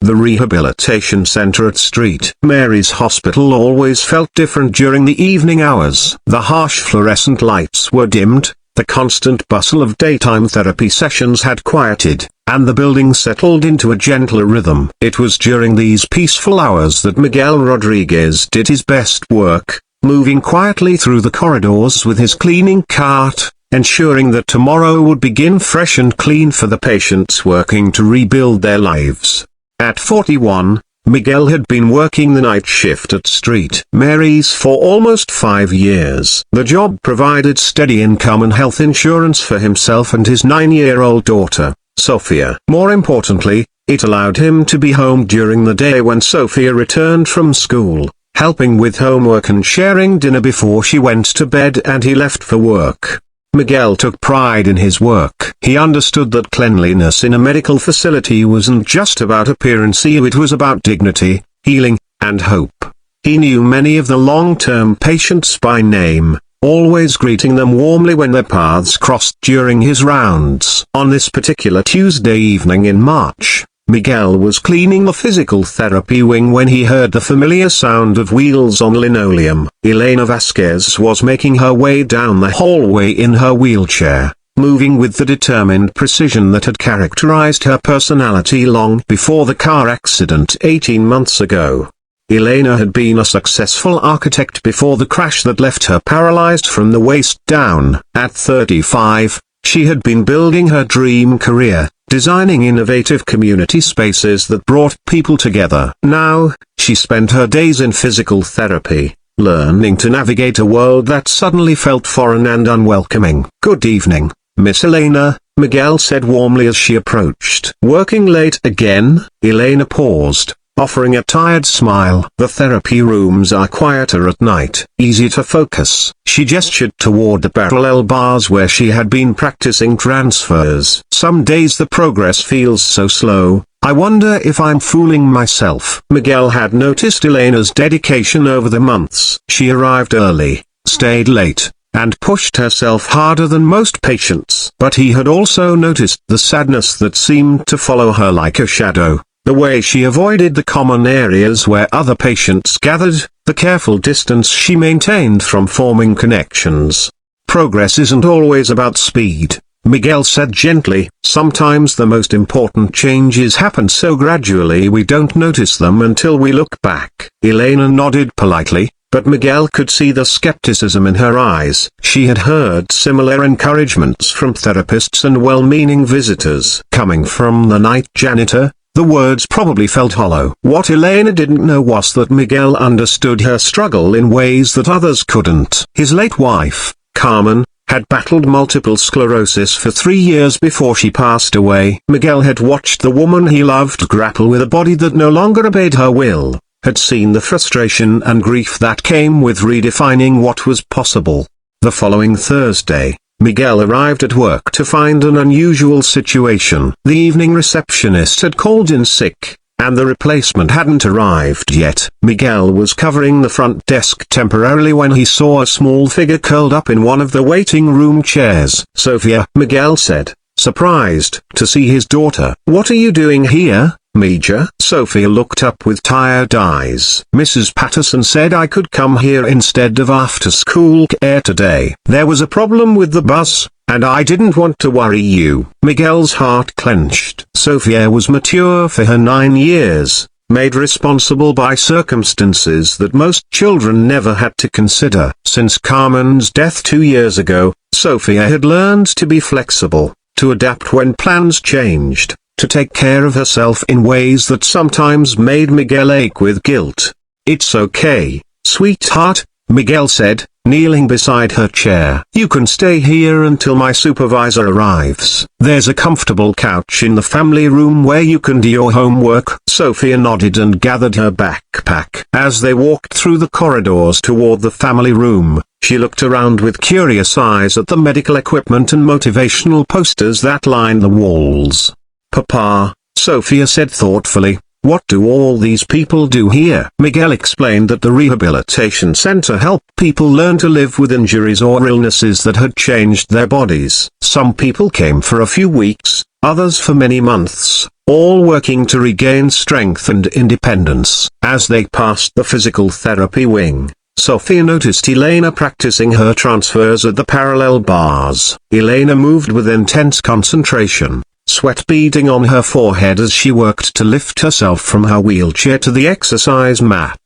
The rehabilitation center at St. Mary's Hospital always felt different during the evening hours. The harsh fluorescent lights were dimmed, the constant bustle of daytime therapy sessions had quieted, and the building settled into a gentler rhythm. It was during these peaceful hours that Miguel Rodriguez did his best work, moving quietly through the corridors with his cleaning cart, ensuring that tomorrow would begin fresh and clean for the patients working to rebuild their lives. At 41, Miguel had been working the night shift at St. Mary's for almost 5 years. The job provided steady income and health insurance for himself and his 9-year-old daughter, Sofia. More importantly, it allowed him to be home during the day when Sofia returned from school, helping with homework and sharing dinner before she went to bed and he left for work. Miguel took pride in his work. He understood that cleanliness in a medical facility wasn't just about appearance, it was about dignity, healing, and hope. He knew many of the long-term patients by name, always greeting them warmly when their paths crossed during his rounds. On this particular Tuesday evening in March, Miguel was cleaning the physical therapy wing when he heard the familiar sound of wheels on linoleum. Elena Vasquez was making her way down the hallway in her wheelchair, moving with the determined precision that had characterized her personality long before the car accident 18 months ago. Elena had been a successful architect before the crash that left her paralyzed from the waist down. At 35, she had been building her dream career, designing innovative community spaces that brought people together. Now, she spent her days in physical therapy, learning to navigate a world that suddenly felt foreign and unwelcoming. "Good evening, Miss Elena," Miguel said warmly as she approached. "Working late again?" Elena paused, offering a tired smile. "The therapy rooms are quieter at night, easier to focus." She gestured toward the parallel bars where she had been practicing transfers. "Some days the progress feels so slow, I wonder if I'm fooling myself." Miguel had noticed Elena's dedication over the months. She arrived early, stayed late, and pushed herself harder than most patients. But he had also noticed the sadness that seemed to follow her like a shadow. The way she avoided the common areas where other patients gathered, the careful distance she maintained from forming connections. "Progress isn't always about speed," Miguel said gently. "Sometimes the most important changes happen so gradually we don't notice them until we look back." Elena nodded politely, but Miguel could see the skepticism in her eyes. She had heard similar encouragements from therapists and well-meaning visitors. Coming from the night janitor, the words probably felt hollow. What Elena didn't know was that Miguel understood her struggle in ways that others couldn't. His late wife, Carmen, had battled multiple sclerosis for 3 years before she passed away. Miguel had watched the woman he loved grapple with a body that no longer obeyed her will, had seen the frustration and grief that came with redefining what was possible. The following Thursday, Miguel arrived at work to find an unusual situation. The evening receptionist had called in sick, and the replacement hadn't arrived yet. Miguel was covering the front desk temporarily when he saw a small figure curled up in one of the waiting room chairs. "Sofia," Miguel said, surprised to see his daughter. "What are you doing here, Major?" Sofia looked up with tired eyes. "Mrs. Patterson said I could come here instead of after-school care today. There was a problem with the bus, and I didn't want to worry you." Miguel's heart clenched. Sofia was mature for her 9 years, made responsible by circumstances that most children never had to consider. Since Carmen's death 2 years ago, Sofia had learned to be flexible, to adapt when plans changed, to take care of herself in ways that sometimes made Miguel ache with guilt. "It's okay, sweetheart," Miguel said, kneeling beside her chair. "You can stay here until my supervisor arrives. There's a comfortable couch in the family room where you can do your homework." Sofia nodded and gathered her backpack. As they walked through the corridors toward the family room, she looked around with curious eyes at the medical equipment and motivational posters that lined the walls. "Papa," Sofia said thoughtfully, "what do all these people do here?" Miguel explained that the rehabilitation center helped people learn to live with injuries or illnesses that had changed their bodies. Some people came for a few weeks, others for many months, all working to regain strength and independence. As they passed the physical therapy wing, Sofia noticed Elena practicing her transfers at the parallel bars. Elena moved with intense concentration, sweat beading on her forehead as she worked to lift herself from her wheelchair to the exercise mat.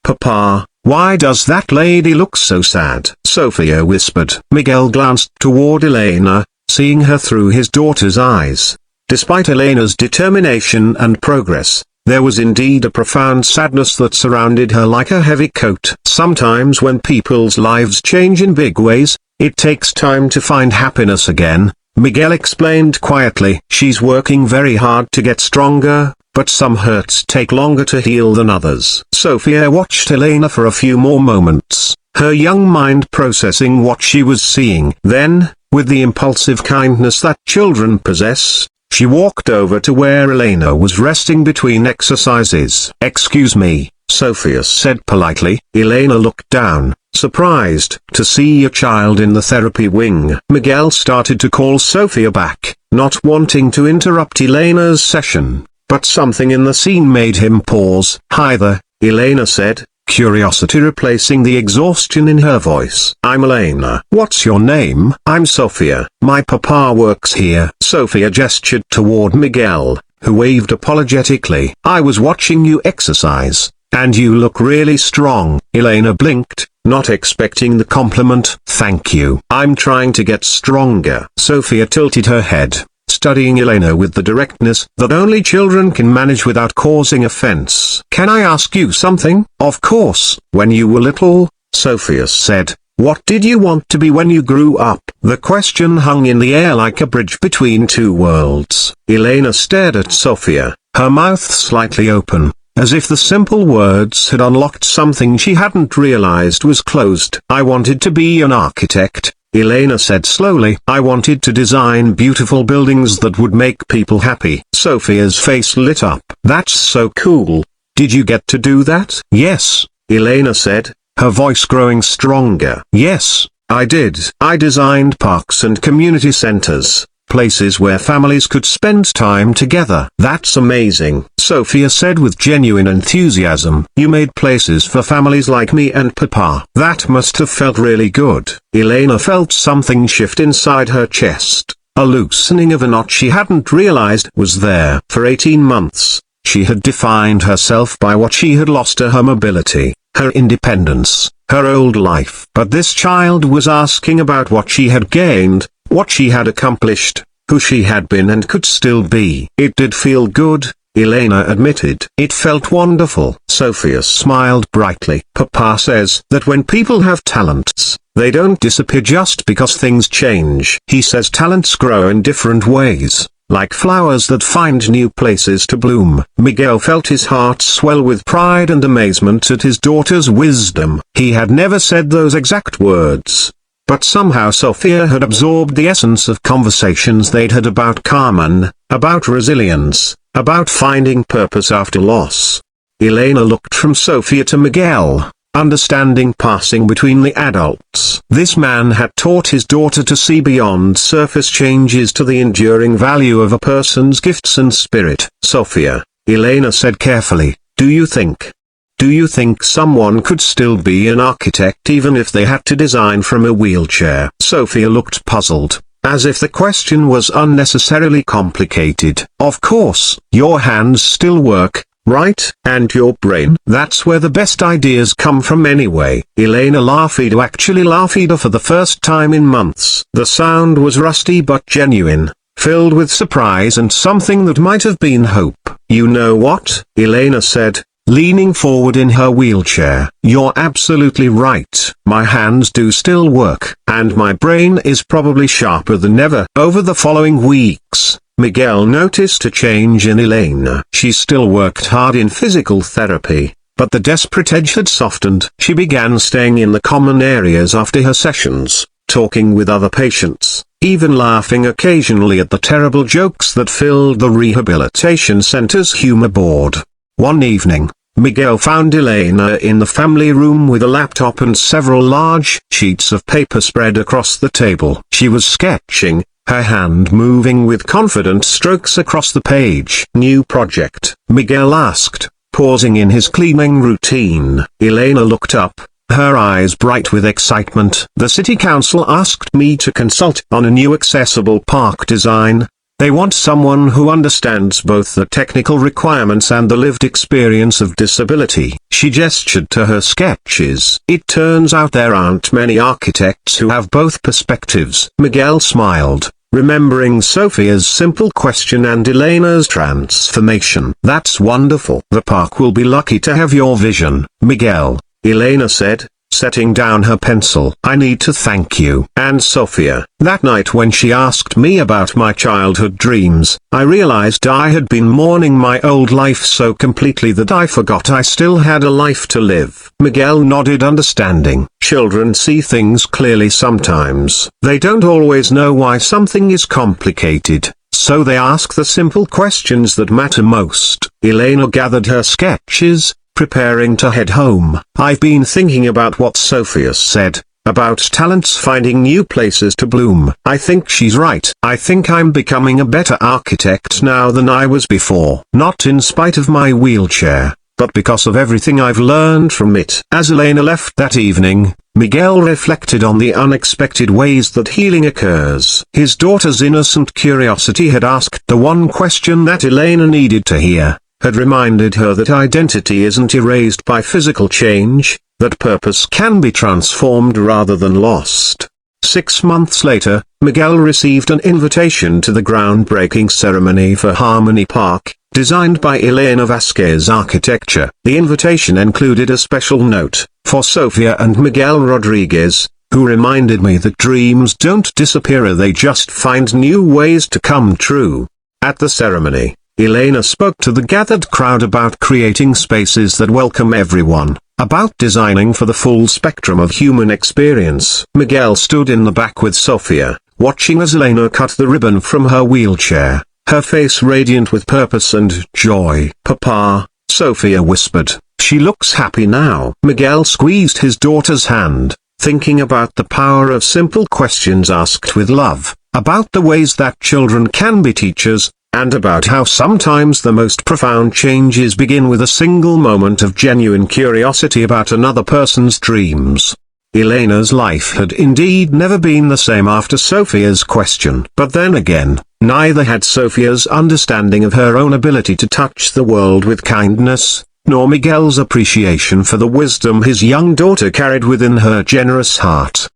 "Papa, why does that lady look so sad?" Sofia whispered. Miguel glanced toward Elena, seeing her through his daughter's eyes. Despite Elena's determination and progress, there was indeed a profound sadness that surrounded her like a heavy coat. Sometimes when people's lives change in big ways, it takes time to find happiness again, Miguel explained quietly. "She's working very hard to get stronger, but some hurts take longer to heal than others." Sofia watched Elena for a few more moments, her young mind processing what she was seeing. Then, with the impulsive kindness that children possess, she walked over to where Elena was resting between exercises. "Excuse me," Sofia said politely. Elena looked down, surprised to see a child in the therapy wing. Miguel started to call Sofia back, not wanting to interrupt Elena's session, but something in the scene made him pause. "Hi there," Elena said, curiosity replacing the exhaustion in her voice. "I'm Elena." "What's your name?" "I'm Sofia. My papa works here." Sofia gestured toward Miguel, who waved apologetically. "I was watching you exercise, and you look really strong." Elena blinked, not expecting the compliment. "Thank you. I'm trying to get stronger." Sofia tilted her head, studying Elena with the directness that only children can manage without causing offense. "Can I ask you something?" "Of course." "When you were little," Sofia said, "what did you want to be when you grew up?" The question hung in the air like a bridge between two worlds. Elena stared at Sofia, her mouth slightly open, as if the simple words had unlocked something she hadn't realized was closed. "I wanted to be an architect," Elena said slowly. "I wanted to design beautiful buildings that would make people happy." Sofia's face lit up. "That's so cool. Did you get to do that?" "Yes," Elena said, her voice growing stronger. "Yes, I did. I designed parks and community centers, places where families could spend time together." "That's amazing," Sofia said with genuine enthusiasm. "You made places for families like me and Papa." "That must have felt really good." Elena felt something shift inside her chest, a loosening of a knot she hadn't realized was there. For 18 months, she had defined herself by what she had lost: her mobility, her independence, her old life. But this child was asking about what she had gained, what she had accomplished, who she had been and could still be. "It did feel good," Elena admitted. "It felt wonderful." Sofia smiled brightly. "Papa says that when people have talents, they don't disappear just because things change. He says talents grow in different ways, like flowers that find new places to bloom." Miguel felt his heart swell with pride and amazement at his daughter's wisdom. He had never said those exact words, but somehow Sofia had absorbed the essence of conversations they'd had about Carmen, about resilience, about finding purpose after loss. Elena looked from Sofia to Miguel, understanding passing between the adults. This man had taught his daughter to see beyond surface changes to the enduring value of a person's gifts and spirit. "Sofia," Elena said carefully, Do you think someone could still be an architect even if they had to design from a wheelchair?" Sofia looked puzzled, as if the question was unnecessarily complicated. "Of course, your hands still work, right? And your brain. That's where the best ideas come from anyway." Elena laughed, actually laughed for the first time in months. The sound was rusty but genuine, filled with surprise and something that might have been hope. "You know what?" Elena said, leaning forward in her wheelchair. "You're absolutely right. My hands do still work, and my brain is probably sharper than ever." Over the following weeks, Miguel noticed a change in Elena. She still worked hard in physical therapy, but the desperate edge had softened. She began staying in the common areas after her sessions, talking with other patients, even laughing occasionally at the terrible jokes that filled the rehabilitation center's humor board. One evening, Miguel found Elena in the family room with a laptop and several large sheets of paper spread across the table. She was sketching, her hand moving with confident strokes across the page. "New project?" Miguel asked, pausing in his cleaning routine. Elena looked up, her eyes bright with excitement. "The city council asked me to consult on a new accessible park design. They want someone who understands both the technical requirements and the lived experience of disability." She gestured to her sketches. "It turns out there aren't many architects who have both perspectives." Miguel smiled, remembering Sofia's simple question and Elena's transformation. "That's wonderful. The park will be lucky to have your vision, Miguel," Elena said, setting down her pencil. "I need to thank you and Sofia. That night when she asked me about my childhood dreams, I realized I had been mourning my old life so completely that I forgot I still had a life to live." Miguel nodded understanding. "Children see things clearly sometimes. They don't always know why something is complicated, so they ask the simple questions that matter most." Elena gathered her sketches, preparing to head home. "I've been thinking about what Sofia said, about talents finding new places to bloom. I think she's right. I think I'm becoming a better architect now than I was before. Not in spite of my wheelchair, but because of everything I've learned from it." As Elena left that evening, Miguel reflected on the unexpected ways that healing occurs. His daughter's innocent curiosity had asked the one question that Elena needed to hear, had reminded her that identity isn't erased by physical change, that purpose can be transformed rather than lost. 6 months later, Miguel received an invitation to the groundbreaking ceremony for Harmony Park, designed by Elena Vasquez Architecture. The invitation included a special note, "For Sofia and Miguel Rodriguez, who reminded me that dreams don't disappear, they just find new ways to come true." At the ceremony, Elena spoke to the gathered crowd about creating spaces that welcome everyone, about designing for the full spectrum of human experience. Miguel stood in the back with Sofia, watching as Elena cut the ribbon from her wheelchair, her face radiant with purpose and joy. "Papa," Sofia whispered, "she looks happy now." Miguel squeezed his daughter's hand, thinking about the power of simple questions asked with love, about the ways that children can be teachers, and about how sometimes the most profound changes begin with a single moment of genuine curiosity about another person's dreams. Elena's life had indeed never been the same after Sofia's question. But then again, neither had Sofia's understanding of her own ability to touch the world with kindness, nor Miguel's appreciation for the wisdom his young daughter carried within her generous heart.